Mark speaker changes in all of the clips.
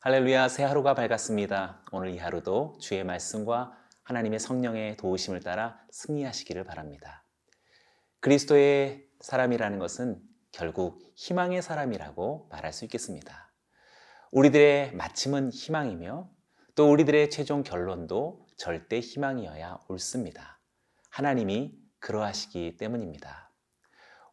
Speaker 1: 할렐루야, 새 하루가 밝았습니다. 오늘 이 하루도 주의 말씀과 하나님의 성령의 도우심을 따라 승리하시기를 바랍니다. 그리스도의 사람이라는 것은 결국 희망의 사람이라고 말할 수 있겠습니다. 우리들의 마침은 희망이며 또 우리들의 최종 결론도 절대 희망이어야 옳습니다. 하나님이 그러하시기 때문입니다.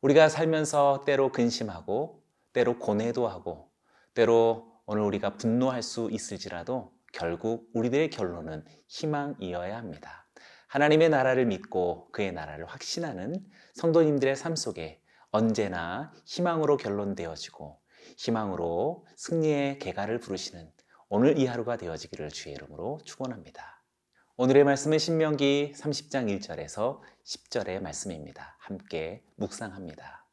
Speaker 1: 우리가 살면서 때로 근심하고 때로 고뇌도 하고 때로 오늘 우리가 분노할 수 있을지라도 결국 우리들의 결론은 희망이어야 합니다. 하나님의 나라를 믿고 그의 나라를 확신하는 성도님들의 삶 속에 언제나 희망으로 결론되어지고 희망으로 승리의 계가를 부르시는 오늘 이 하루가 되어지기를 주의 이름으로 축원합니다. 오늘의 말씀은 신명기 30장 1절에서 10절의 말씀입니다. 함께 묵상합니다.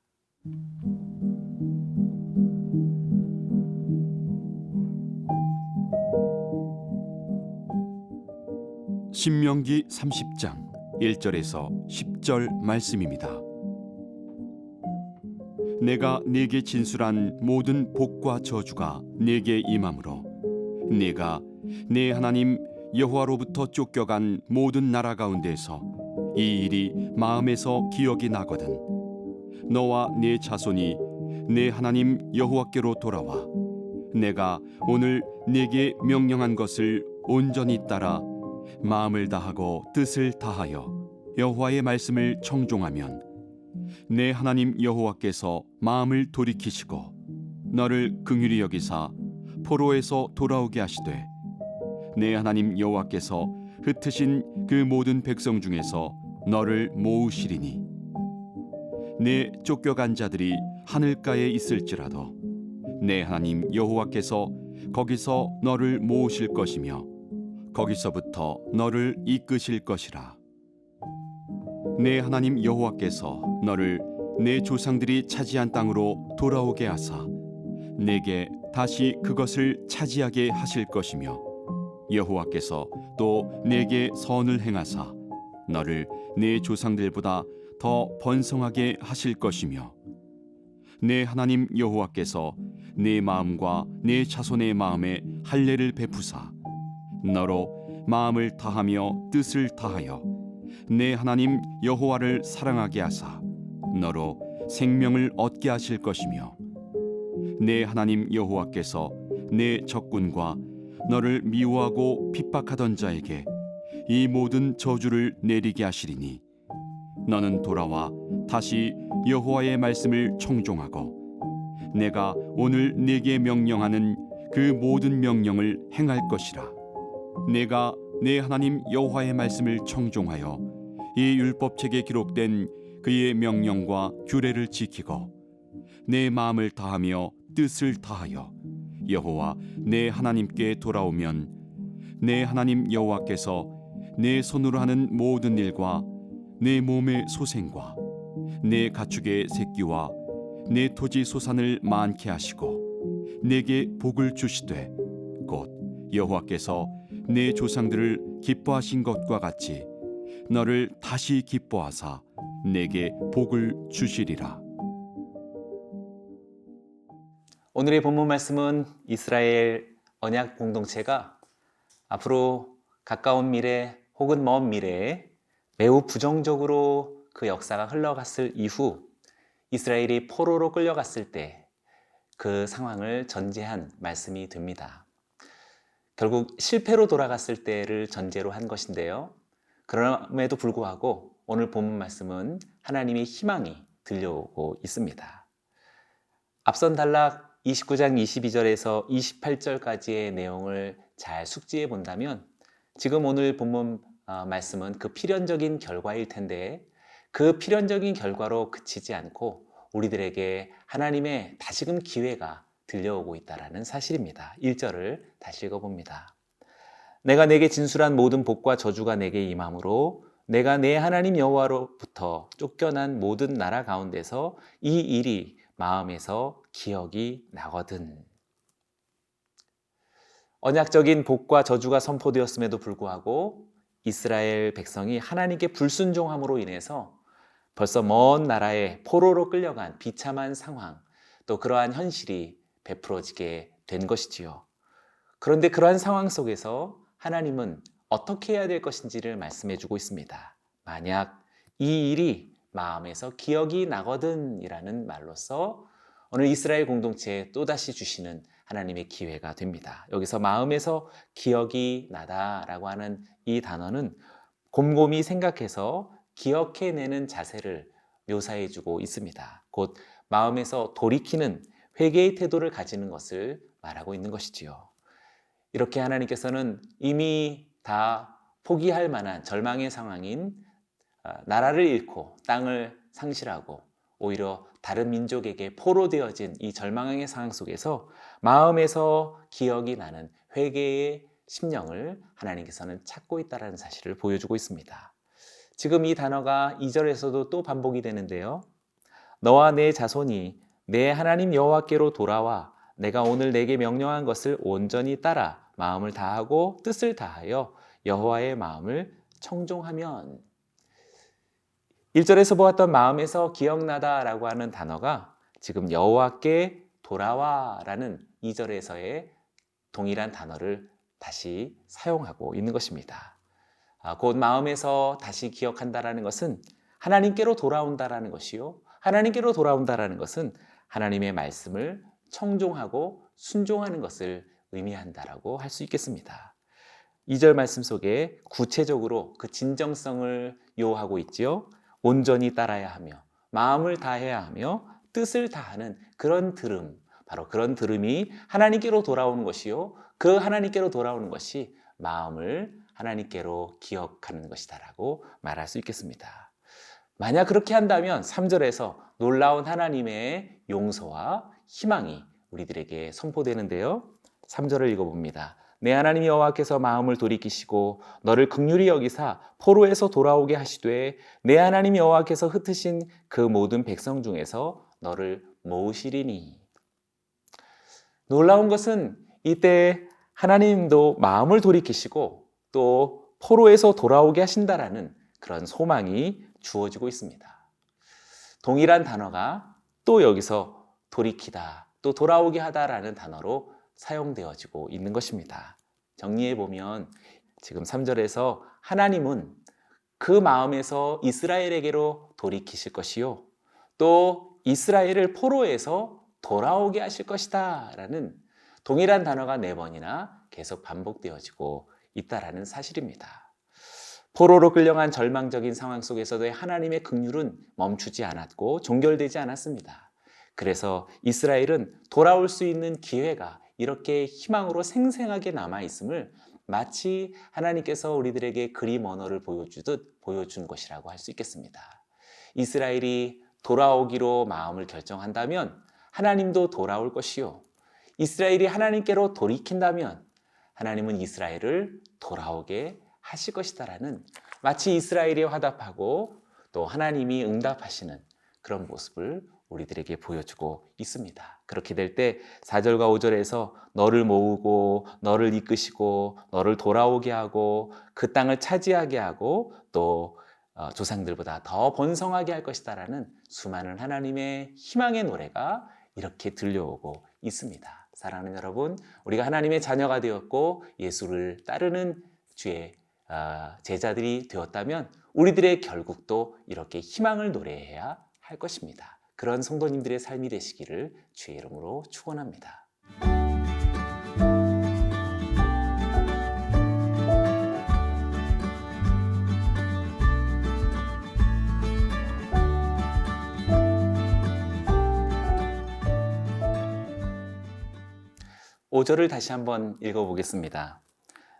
Speaker 2: 신명기 30장 1절에서 10절 말씀입니다. 내가 네게 진술한 모든 복과 저주가 네게 임함으로 네가 네 하나님 여호와로부터 쫓겨간 모든 나라 가운데서 이 일이 마음에서 기억이 나거든 너와 네 자손이 네 하나님 여호와께로 돌아와 내가 오늘 네게 명령한 것을 온전히 따라 마음을 다하고 뜻을 다하여 여호와의 말씀을 청종하면 내 하나님 여호와께서 마음을 돌이키시고 너를 긍휼히 여기사 포로에서 돌아오게 하시되 내 하나님 여호와께서 흩으신 그 모든 백성 중에서 너를 모으시리니 내 쫓겨간 자들이 하늘가에 있을지라도 내 하나님 여호와께서 거기서 너를 모으실 것이며 거기서부터 너를 이끄실 것이라. 내 하나님 여호와께서 너를 내 조상들이 차지한 땅으로 돌아오게 하사 내게 다시 그것을 차지하게 하실 것이며 여호와께서 또 내게 선을 행하사 너를 내 조상들보다 더 번성하게 하실 것이며 내 하나님 여호와께서 내 마음과 내 자손의 마음에 할례를 베푸사 너로 마음을 다하며 뜻을 다하여 내 하나님 여호와를 사랑하게 하사 너로 생명을 얻게 하실 것이며 내 하나님 여호와께서 내 적군과 너를 미워하고 핍박하던 자에게 이 모든 저주를 내리게 하시리니 너는 돌아와 다시 여호와의 말씀을 청종하고 내가 오늘 네게 명령하는 그 모든 명령을 행할 것이라. 내가 내 하나님 여호와의 말씀을 청종하여 이 율법책에 기록된 그의 명령과 규례를 지키고 내 마음을 다하며 뜻을 다하여 여호와 내 하나님께 돌아오면 내 하나님 여호와께서 내 손으로 하는 모든 일과 내 몸의 소생과 내 가축의 새끼와 내 토지 소산을 많게 하시고 내게 복을 주시되 곧 여호와께서 내 조상들을 기뻐하신 것과 같이 너를 다시 기뻐하사 내게 복을 주시리라.
Speaker 1: 오늘의 본문 말씀은 이스라엘 언약 공동체가 앞으로 가까운 미래 혹은 먼 미래에 매우 부정적으로 그 역사가 흘러갔을 이후 이스라엘이 포로로 끌려갔을 때 그 상황을 전제한 말씀이 됩니다. 결국 실패로 돌아갔을 때를 전제로 한 것인데요. 그럼에도 불구하고 오늘 본문 말씀은 하나님의 희망이 들려오고 있습니다. 앞선 단락 29장 22절에서 28절까지의 내용을 잘 숙지해 본다면 지금 오늘 본문 말씀은 그 필연적인 결과일 텐데 그 필연적인 결과로 그치지 않고 우리들에게 하나님의 다시금 기회가 들려오고 있다는 사실입니다. 1절을 다시 읽어봅니다. 내가 내게 진술한 모든 복과 저주가 내게 임함으로 내가 내 하나님 여호와로부터 쫓겨난 모든 나라 가운데서 이 일이 마음에서 기억이 나거든. 언약적인 복과 저주가 선포되었음에도 불구하고 이스라엘 백성이 하나님께 불순종함으로 인해서 벌써 먼 나라에 포로로 끌려간 비참한 상황, 또 그러한 현실이 베풀어지게 된 것이지요. 그런데 그러한 상황 속에서 하나님은 어떻게 해야 될 것인지를 말씀해 주고 있습니다. 만약 이 일이 마음에서 기억이 나거든 이라는 말로서 오늘 이스라엘 공동체에 또다시 주시는 하나님의 기회가 됩니다. 여기서 마음에서 기억이 나다라고 하는 이 단어는 곰곰이 생각해서 기억해내는 자세를 묘사해 주고 있습니다. 곧 마음에서 돌이키는 회개의 태도를 가지는 것을 말하고 있는 것이지요. 이렇게 하나님께서는 이미 다 포기할 만한 절망의 상황인 나라를 잃고 땅을 상실하고 오히려 다른 민족에게 포로되어진 이 절망의 상황 속에서 마음에서 기억이 나는 회개의 심령을 하나님께서는 찾고 있다는 사실을 보여주고 있습니다. 지금 이 단어가 2절에서도 또 반복이 되는데요. 너와 내 자손이 내 하나님 여호와께로 돌아와 내가 오늘 내게 명령한 것을 온전히 따라 마음을 다하고 뜻을 다하여 여호와의 마음을 청종하면 1절에서 보았던 마음에서 기억나다라고 하는 단어가 지금 여호와께 돌아와라는 2절에서의 동일한 단어를 다시 사용하고 있는 것입니다. 곧 마음에서 다시 기억한다라는 것은 하나님께로 돌아온다라는 것이요. 하나님께로 돌아온다라는 것은 하나님의 말씀을 청종하고 순종하는 것을 의미한다라고 할 수 있겠습니다. 2절 말씀 속에 구체적으로 그 진정성을 요하고 있지요. 온전히 따라야 하며 마음을 다해야 하며 뜻을 다하는 그런 들음, 바로 그런 들음이 하나님께로 돌아오는 것이요. 그 하나님께로 돌아오는 것이 마음을 하나님께로 기억하는 것이다라고 말할 수 있겠습니다. 만약 그렇게 한다면 3절에서 놀라운 하나님의 용서와 희망이 우리들에게 선포되는데요. 3절을 읽어봅니다. 내 하나님 여호와께서 마음을 돌이키시고 너를 긍휼히 여기사 포로에서 돌아오게 하시되 내 하나님 여호와께서 흩으신 그 모든 백성 중에서 너를 모으시리니. 놀라운 것은 이때 하나님도 마음을 돌이키시고 또 포로에서 돌아오게 하신다라는 그런 소망이 주어지고 있습니다. 동일한 단어가 또 여기서 돌이키다, 또 돌아오게 하다라는 단어로 사용되어지고 있는 것입니다. 정리해 보면 지금 3절에서 하나님은 그 마음에서 이스라엘에게로 돌이키실 것이요, 또 이스라엘을 포로에서 돌아오게 하실 것이다 라는 동일한 단어가 4번이나 계속 반복되어지고 있다라는 사실입니다. 포로로 끌려간 절망적인 상황 속에서도 하나님의 긍휼은 멈추지 않았고 종결되지 않았습니다. 그래서 이스라엘은 돌아올 수 있는 기회가 이렇게 희망으로 생생하게 남아있음을 마치 하나님께서 우리들에게 그림 언어를 보여주듯 보여준 것이라고 할 수 있겠습니다. 이스라엘이 돌아오기로 마음을 결정한다면 하나님도 돌아올 것이요, 이스라엘이 하나님께로 돌이킨다면 하나님은 이스라엘을 돌아오게 하실 것이다라는, 마치 이스라엘이 화답하고 또 하나님이 응답하시는 그런 모습을 우리들에게 보여주고 있습니다. 그렇게 될 때 4절과 5절에서 너를 모으고 너를 이끄시고 너를 돌아오게 하고 그 땅을 차지하게 하고 또 조상들보다 더 번성하게 할 것이다라는 수많은 하나님의 희망의 노래가 이렇게 들려오고 있습니다. 사랑하는 여러분, 우리가 하나님의 자녀가 되었고 예수를 따르는 주의 제자들이 되었다면 우리들의 결국도 이렇게 희망을 노래해야 할 것입니다. 그런 성도님들의 삶이 되시기를 주의 이름으로 축원합니다. 5절을 다시 한번 읽어보겠습니다.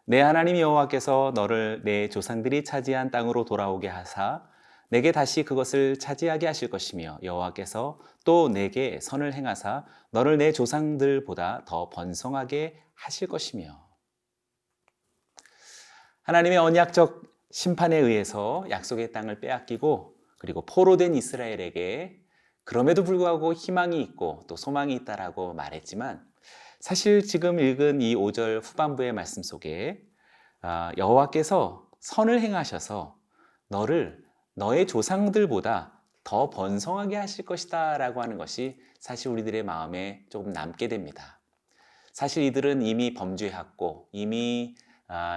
Speaker 1: 내 하나님 여호와께서 너를 내 조상들이 차지한 땅으로 돌아오게 하사 내게 다시 그것을 차지하게 하실 것이며 여호와께서 또 내게 선을 행하사 너를 내 조상들보다 더 번성하게 하실 것이며. 하나님의 언약적 심판에 의해서 약속의 땅을 빼앗기고 그리고 포로된 이스라엘에게 그럼에도 불구하고 희망이 있고 또 소망이 있다라고 말했지만, 사실 지금 읽은 이 5절 후반부의 말씀 속에 여호와께서 선을 행하셔서 너를 너의 조상들보다 더 번성하게 하실 것이다 라고 하는 것이 사실 우리들의 마음에 조금 남게 됩니다. 사실 이들은 이미 범죄했고 이미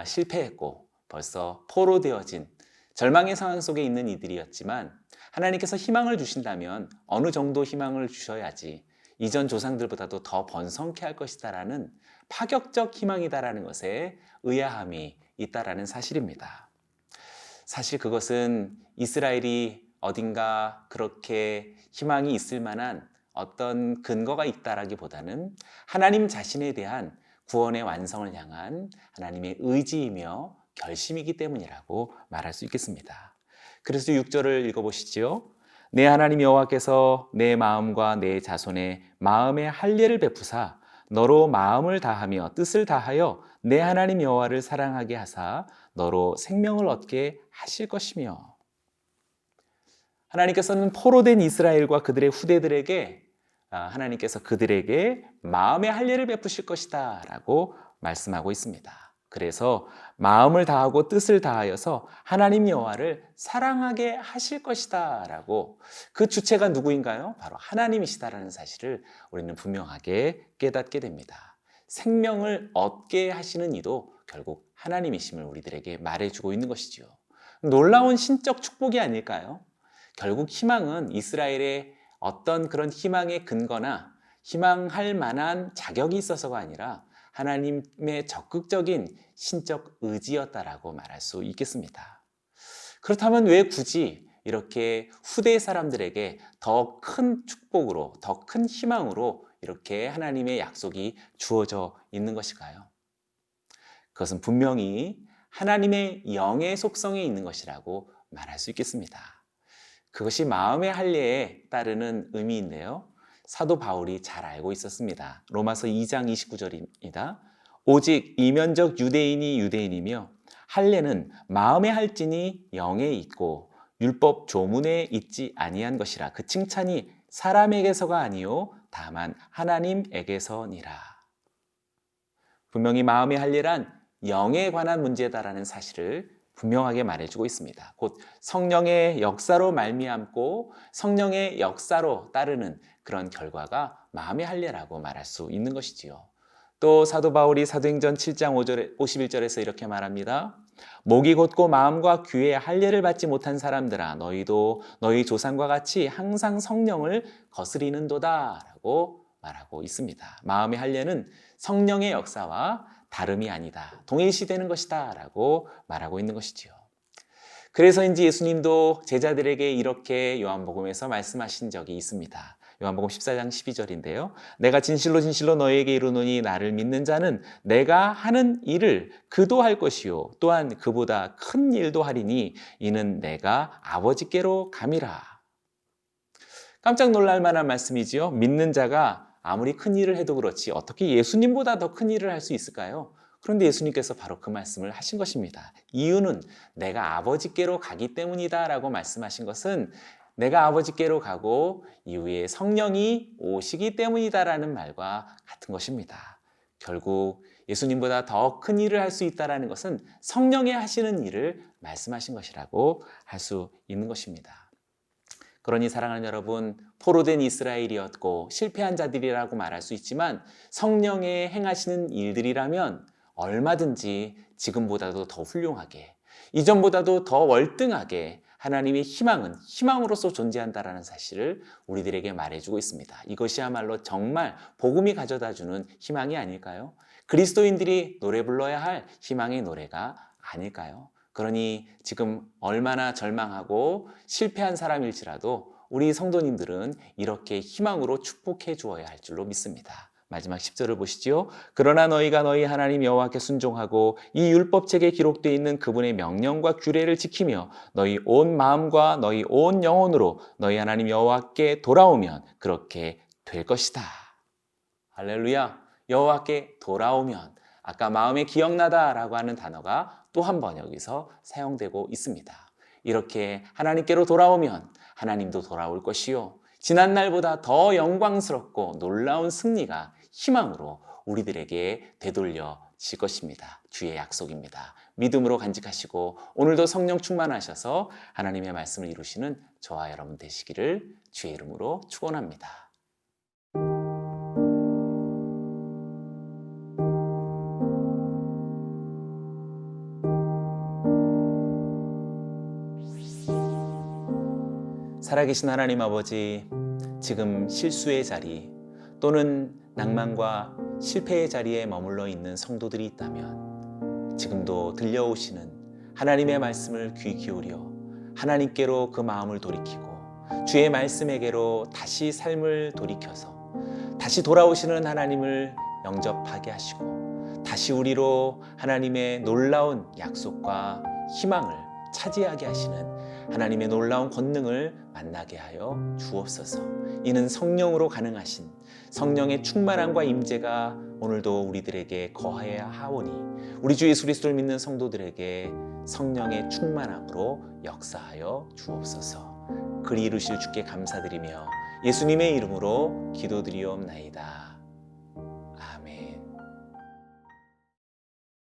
Speaker 1: 실패했고 벌써 포로되어진 절망의 상황 속에 있는 이들이었지만 하나님께서 희망을 주신다면 어느 정도 희망을 주셔야지 이전 조상들보다도 더 번성케 할 것이다라는 파격적 희망이다라는 것에 의아함이 있다라는 사실입니다. 사실 그것은 이스라엘이 어딘가 그렇게 희망이 있을 만한 어떤 근거가 있다라기보다는 하나님 자신에 대한 구원의 완성을 향한 하나님의 의지이며 결심이기 때문이라고 말할 수 있겠습니다. 그래서 6절을 읽어보시죠. 내 하나님 여호와께서 내 마음과 내 자손의 마음에 할례를 베푸사 너로 마음을 다하며 뜻을 다하여 내 하나님 여호와를 사랑하게 하사 너로 생명을 얻게 하실 것이며, 하나님께서는 포로된 이스라엘과 그들의 후대들에게 하나님께서 그들에게 마음의 할례를 베푸실 것이다 라고 말씀하고 있습니다. 그래서 마음을 다하고 뜻을 다하여서 하나님 여호와를 사랑하게 하실 것이다 라고, 그 주체가 누구인가요? 바로 하나님이시다라는 사실을 우리는 분명하게 깨닫게 됩니다. 생명을 얻게 하시는 이도 결국 하나님이심을 우리들에게 말해주고 있는 것이지요. 놀라운 신적 축복이 아닐까요? 결국 희망은 이스라엘의 어떤 그런 희망의 근거나 희망할 만한 자격이 있어서가 아니라 하나님의 적극적인 신적 의지였다라고 말할 수 있겠습니다. 그렇다면 왜 굳이 이렇게 후대 사람들에게 더 큰 축복으로, 더 큰 희망으로 이렇게 하나님의 약속이 주어져 있는 것일까요? 그것은 분명히 하나님의 영의 속성에 있는 것이라고 말할 수 있겠습니다. 그것이 마음의 할례에 따르는 의미인데요, 사도 바울이 잘 알고 있었습니다. 로마서 2장 29절입니다. 오직 이면적 유대인이 유대인이며 할례는 마음의 할진이 영에 있고 율법 조문에 있지 아니한 것이라. 그 칭찬이 사람에게서가 아니요 다만 하나님에게서니라. 분명히 마음의 할례란 영에 관한 문제다라는 사실을 분명하게 말해주고 있습니다. 곧 성령의 역사로 말미암고 성령의 역사로 따르는 그런 결과가 마음의 할례라고 말할 수 있는 것이지요. 또 사도 바울이 사도행전 7장 51절에서 이렇게 말합니다. 목이 곧고 마음과 귀에 할례를 받지 못한 사람들아, 너희도 너희 조상과 같이 항상 성령을 거스리는도다 라고 말하고 있습니다. 마음의 할례는 성령의 역사와 다름이 아니다, 동일시되는 것이다 라고 말하고 있는 것이지요. 그래서인지 예수님도 제자들에게 이렇게 요한복음에서 말씀하신 적이 있습니다. 요한복음 14장 12절인데요. 내가 진실로 진실로 너희에게 이르노니 나를 믿는 자는 내가 하는 일을 그도 할 것이요 또한 그보다 큰 일도 하리니 이는 내가 아버지께로 감이라. 깜짝 놀랄 만한 말씀이지요. 믿는 자가 아무리 큰 일을 해도 그렇지 어떻게 예수님보다 더 큰 일을 할 수 있을까요? 그런데 예수님께서 바로 그 말씀을 하신 것입니다. 이유는 내가 아버지께로 가기 때문이다 라고 말씀하신 것은 내가 아버지께로 가고 이후에 성령이 오시기 때문이다라는 말과 같은 것입니다. 결국 예수님보다 더 큰 일을 할 수 있다는 것은 성령이 하시는 일을 말씀하신 것이라고 할 수 있는 것입니다. 그러니 사랑하는 여러분, 포로된 이스라엘이었고 실패한 자들이라고 말할 수 있지만 성령의 행하시는 일들이라면 얼마든지 지금보다도 더 훌륭하게, 이전보다도 더 월등하게 하나님의 희망은 희망으로서 존재한다는 사실을 우리들에게 말해주고 있습니다. 이것이야말로 정말 복음이 가져다주는 희망이 아닐까요? 그리스도인들이 노래 불러야 할 희망의 노래가 아닐까요? 그러니 지금 얼마나 절망하고 실패한 사람일지라도 우리 성도님들은 이렇게 희망으로 축복해 주어야 할 줄로 믿습니다. 마지막 10절을 보시죠. 그러나 너희가 너희 하나님 여호와께 순종하고 이 율법책에 기록되어 있는 그분의 명령과 규례를 지키며 너희 온 마음과 너희 온 영혼으로 너희 하나님 여호와께 돌아오면 그렇게 될 것이다. 할렐루야. 여호와께 돌아오면, 아까 마음에 기억나다라고 하는 단어가 또 한 번 여기서 사용되고 있습니다. 이렇게 하나님께로 돌아오면 하나님도 돌아올 것이요 지난 날보다 더 영광스럽고 놀라운 승리가 희망으로 우리들에게 되돌려질 것입니다. 주의 약속입니다. 믿음으로 간직하시고 오늘도 성령 충만하셔서 하나님의 말씀을 이루시는 저와 여러분 되시기를 주의 이름으로 축원합니다. 살아계신 하나님 아버지, 지금 실수의 자리 또는 낭만과 실패의 자리에 머물러 있는 성도들이 있다면 지금도 들려오시는 하나님의 말씀을 귀 기울여 하나님께로 그 마음을 돌이키고 주의 말씀에게로 다시 삶을 돌이켜서 다시 돌아오시는 하나님을 영접하게 하시고 다시 우리로 하나님의 놀라운 약속과 희망을 차지하게 하시는 하나님의 놀라운 권능을 만나게 하여 주옵소서. 이는 성령으로 가능하신 성령의 충만함과 임재가 오늘도 우리들에게 거하여야 하오니 우리 주 예수 그리스도를 믿는 성도들에게 성령의 충만함으로 역사하여 주옵소서. 그리 이루실 주께 감사드리며 예수님의 이름으로 기도드리옵나이다.